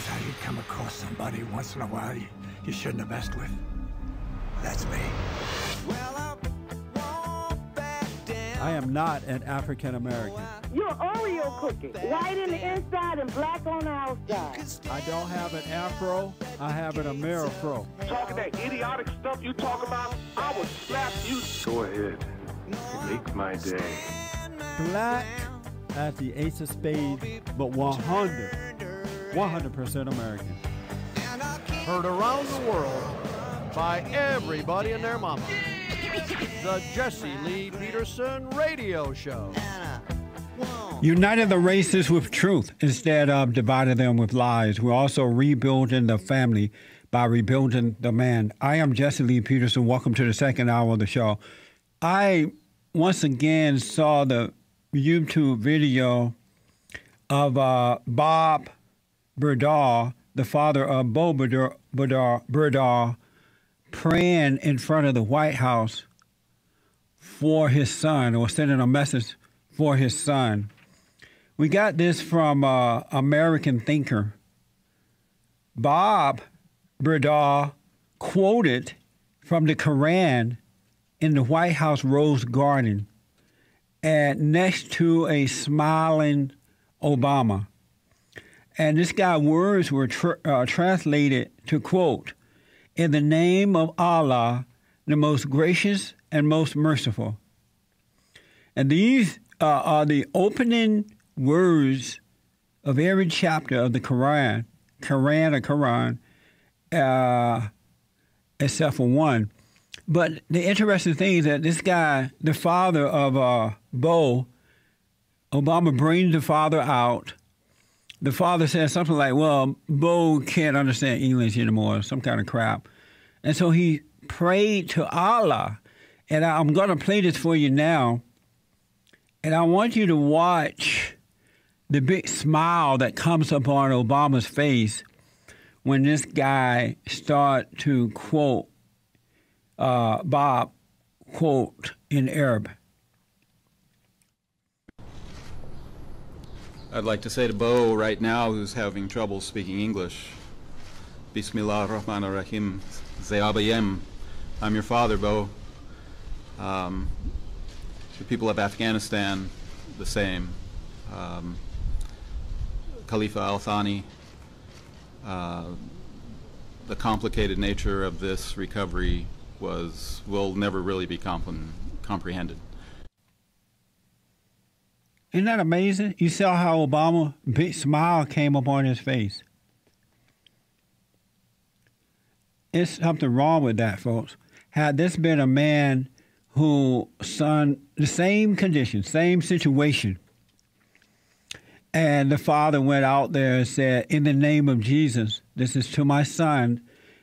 knows how you come across somebody once in a while you shouldn't have messed with. That's me. I am not an African American. You're Oreo cookie, white in the inside and black on the outside. I don't have an afro, I have an Amerifro. Talking that idiotic stuff you talk about, I would slap you. Go ahead, make my day. Black at the ace of spades, but 100% American. Heard around the world by everybody and their mama. The Jesse Lee Peterson Radio Show. United the races with truth instead of dividing them with lies. We're also rebuilding the family by rebuilding the man. I am Jesse Lee Peterson. Welcome to the second hour of the show. I once again saw the YouTube video of Bowe Bergdahl, the father of Bowe Bergdahl, praying in front of the White House for his son, or sending a message for his son. We got this from American Thinker. Bowe Bergdahl quoted from the Quran in the White House Rose Garden and next to a smiling Obama. And this guy's words were translated to quote, "In the name of Allah, the most gracious and most merciful." And these are the opening words of every chapter of the Quran, except for one. But the interesting thing is that this guy, the father of Bowe, Obama brings the father out. The father says something like, well, Bowe can't understand English anymore, some kind of crap. And so he prayed to Allah. And I'm going to play this for you now. And I want you to watch the big smile that comes up on Obama's face when this guy starts to quote Bob, quote, in Arab. I'd like to say to Bowe right now, who's having trouble speaking English, Bismillah ar-Rahman ar-Rahim, Zayabayem. I'm your father, Bowe. The people of Afghanistan, the same. Khalifa al-Thani, the complicated nature of this recovery will never really be comprehended. Isn't that amazing? You saw how Obama's big smile came up on his face. It's something wrong with that, folks. Had this been a man who son the same condition, same situation, and the father went out there and said, "In the name of Jesus, this is to my son,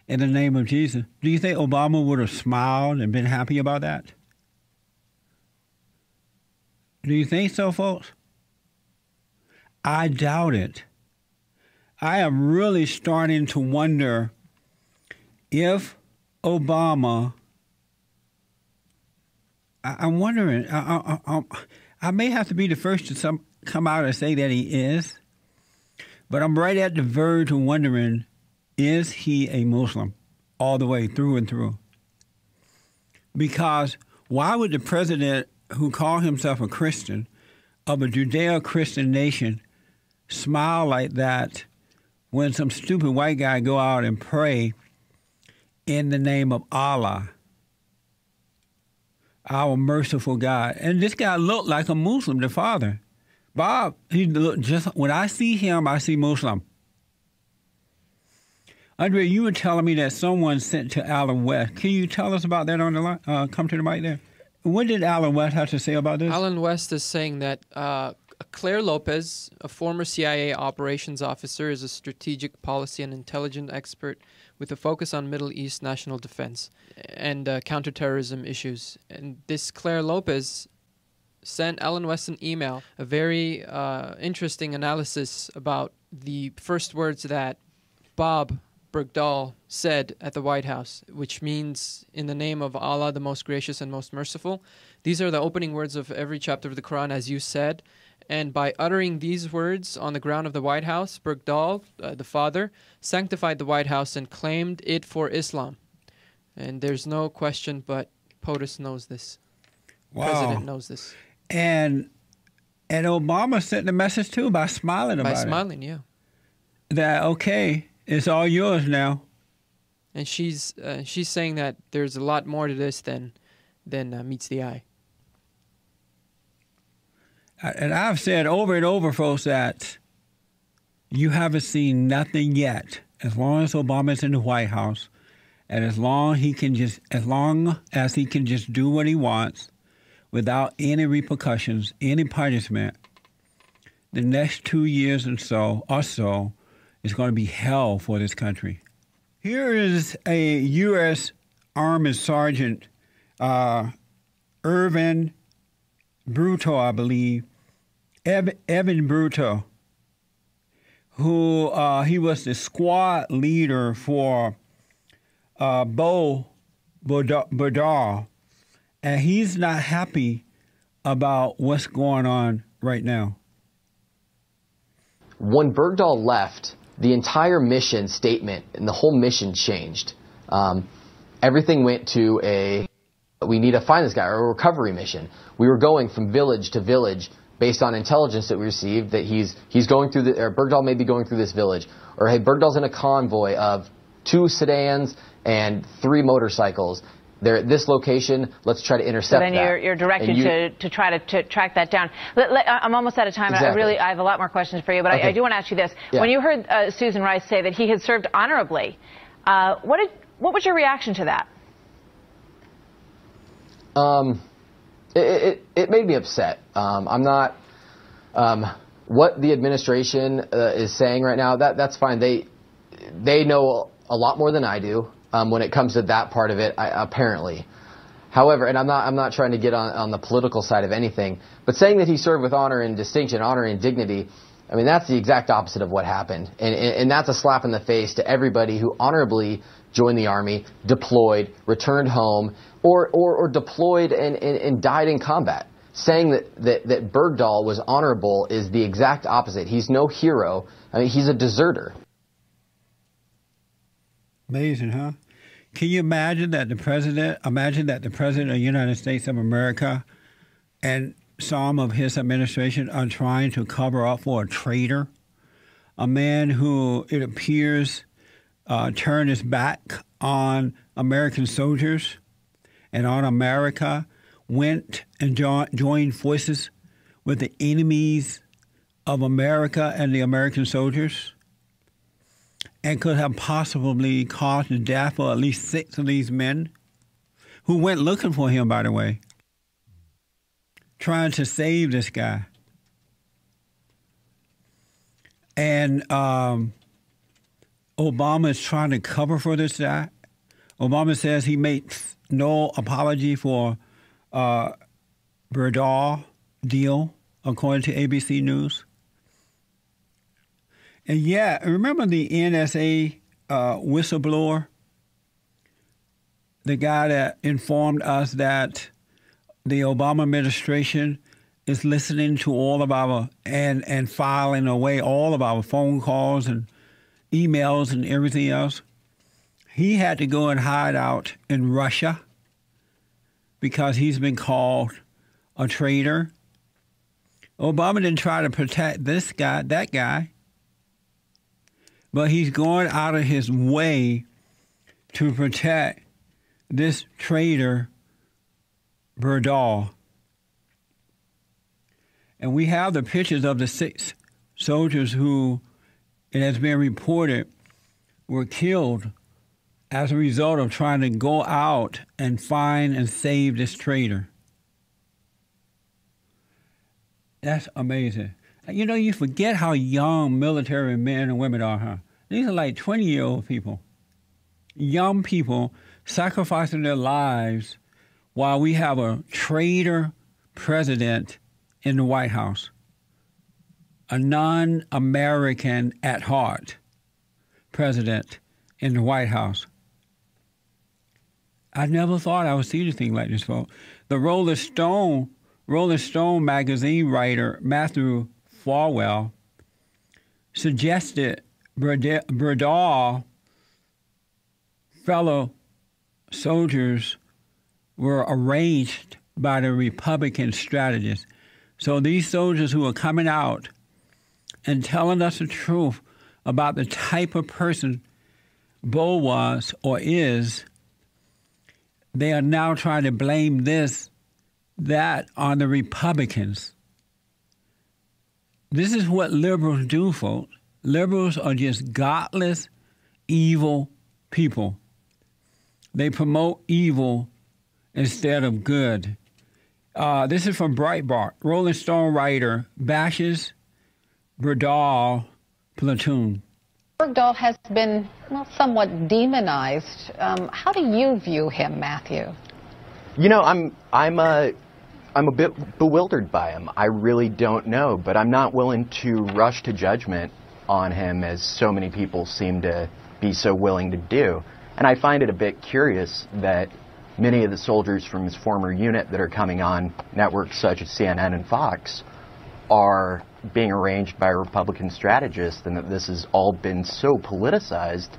in the name of Jesus," do you think Obama would have smiled and been happy about that? Do you think so, folks? I doubt it. I am really starting to wonder if Obama, I'm wondering, I may have to be the first to come out and say that he is, but I'm right at the verge of wondering, is he a Muslim all the way through and through? Because why would the president who called himself a Christian of a Judeo-Christian nation smile like that when some stupid white guy go out and pray in the name of Allah, our merciful God? And this guy looked like a Muslim, the father. Bob, he looked just, when I see him, I see Muslim. Andre, you were telling me that someone sent to Alan West. Can you tell us about that on the line? Come to the mic there. What did Alan West have to say about this? Alan West is saying that Claire Lopez, a former CIA operations officer, is a strategic policy and intelligence expert with a focus on Middle East national defense and counterterrorism issues. And this Claire Lopez sent Alan West an email, a very interesting analysis about the first words that Bowe Bergdahl said at the White House, which means, "In the name of Allah, the most gracious and most merciful." These are the opening words of every chapter of the Quran, as you said. And by uttering these words on the ground of the White House, Bergdahl, the father, sanctified the White House and claimed it for Islam. And there's no question but POTUS knows this. Wow. President knows this. And Obama sent the message too by smiling about it. By smiling, yeah. That, okay, it's all yours now. And she's saying that there's a lot more to this than meets the eye. And I've said over and over, folks, that you haven't seen nothing yet. As long as Obama's in the White House, and as long as he can just do what he wants without any repercussions, any punishment, the next 2 years or so is going to be hell for this country. Here is a U.S. Army Sergeant, Irvin Bruto, I believe, Evan Bruto, who he was the squad leader for Bowe Bergdahl, and he's not happy about what's going on right now. When Bergdahl left, the entire mission statement and the whole mission changed. Everything went to we need to find this guy, or a recovery mission. We were going from village to village based on intelligence that we received that he's going through or Bergdahl may be going through this village, or hey, Bergdahl's in a convoy of 2 sedans and 3 motorcycles. They're at this location. Let's try to intercept that. So then you're directed to try to track that down. I'm almost out of time. Exactly. I have a lot more questions for you, but okay. I do want to ask you this. Yeah. When you heard Susan Rice say that he had served honorably, what was your reaction to that? It made me upset. I'm not. What the administration is saying right now, that's fine. They know a lot more than I do when it comes to that part of it, apparently. However, and I'm not trying to get on the political side of anything, but saying that he served with honor and distinction, honor and dignity, I mean, that's the exact opposite of what happened. And that's a slap in the face to everybody who honorably joined the Army, deployed, returned home, or deployed and died in combat. Saying that Bergdahl was honorable is the exact opposite. He's no hero. I mean, he's a deserter. Amazing, huh? Can you imagine that the president of the United States of America and some of his administration are trying to cover up for a traitor, a man who, it appears, turned his back on American soldiers and on America, went and joined forces with the enemies of America and the American soldiers, and could have possibly caused the death of at least 6 of these men who went looking for him, by the way, trying to save this guy. And Obama is trying to cover for this guy. Obama says he made no apology for Bergdahl deal, according to ABC News. And yeah, remember the NSA whistleblower? The guy that informed us that the Obama administration is listening to all of our and filing away all of our phone calls and emails and everything else. He had to go and hide out in Russia because he's been called a traitor. Obama didn't try to protect this guy, that guy, but he's going out of his way to protect this traitor, Bergdahl. And we have the pictures of the 6 soldiers who, it has been reported, were killed as a result of trying to go out and find and save this traitor. That's amazing. You know, you forget how young military men and women are, huh? These are like 20-year-old people. Young people sacrificing their lives while we have a traitor president in the White House. A non-American at heart president in the White House. I never thought I would see anything like this, folks. The Rolling Stone Rolling Stone magazine writer Matthew Falwell suggested Bergdahl fellow soldiers were arranged by the Republican strategists. So these soldiers who are coming out and telling us the truth about the type of person Bowe was or is, they are now trying to blame that on the Republicans. This is what liberals do, folks. Liberals are just godless, evil people. They promote evil instead of good. This is from Breitbart. Rolling Stone writer bashes Bergdahl platoon. Bergdahl has been somewhat demonized. How do you view him, Matthew? You know, I'm a bit bewildered by him. I really don't know, but I'm not willing to rush to judgment on him as so many people seem to be so willing to do. And I find it a bit curious that many of the soldiers from his former unit that are coming on networks such as CNN and Fox are being arranged by Republican strategists, and that this has all been so politicized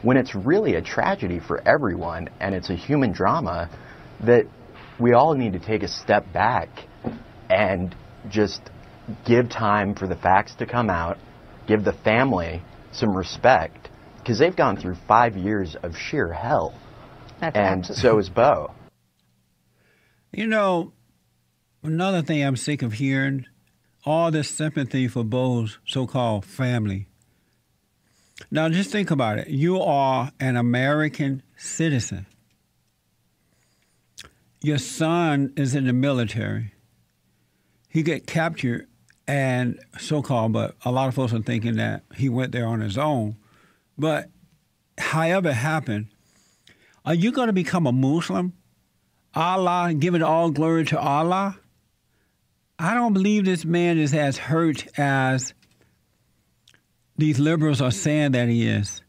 when it's really a tragedy for everyone, and it's a human drama that we all need to take a step back and just give time for the facts to come out, give the family some respect, because they've gone through 5 years of sheer hell. And so is Bowe. You know, another thing I'm sick of hearing, all this sympathy for Bowe's so-called family. Now, just think about it. You are an American citizen. Your son is in the military. He got captured and so-called, but a lot of folks are thinking that he went there on his own. But however it happened, are you going to become a Muslim? Allah, giving all glory to Allah? I don't believe this man is as hurt as these liberals are saying that he is.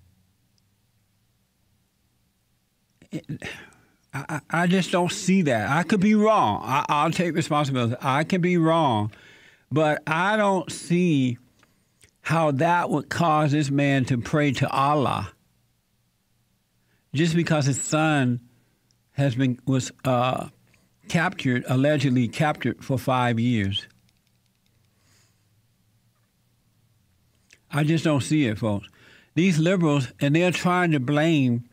I just don't see that. I could be wrong. I'll take responsibility. I could be wrong. But I don't see how that would cause this man to pray to Allah just because his son was captured, allegedly captured for 5 years. I just don't see it, folks. These liberals, and they're trying to blame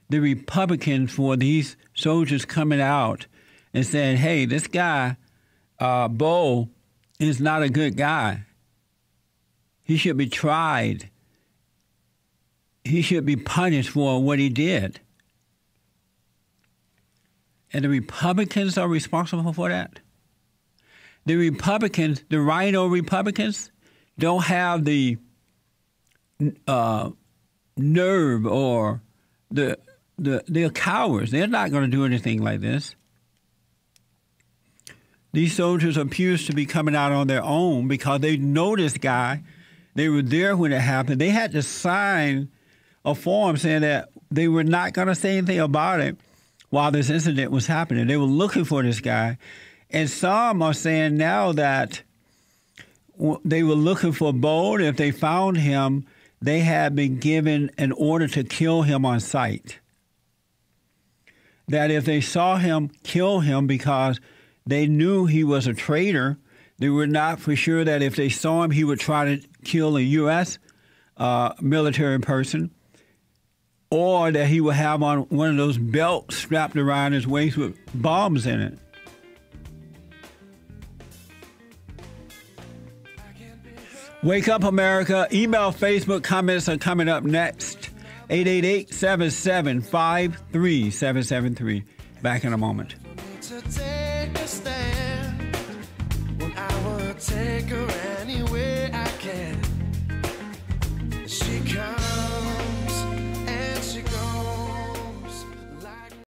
the Republicans for these soldiers coming out and saying, hey, this guy, Bowe, is not a good guy. He should be tried. He should be punished for what he did. And the Republicans are responsible for that. The Republicans, the rhino Republicans, don't have the nerve, or they're cowards. They're not going to do anything like this. These soldiers appear to be coming out on their own because they know this guy. They were there when it happened. They had to sign a form saying that they were not going to say anything about it while this incident was happening. They were looking for this guy. And some are saying now that they were looking for Bowe. If they found him, they had been given an order to kill him on sight. That if they saw him, kill him because they knew he was a traitor. They were not for sure that if they saw him, he would try to kill a U.S. Military person, or that he would have on one of those belts strapped around his waist with bombs in it. Wake up, America. Email, Facebook comments are coming up next. 888-77-53773. Back in a moment. To take a stand when our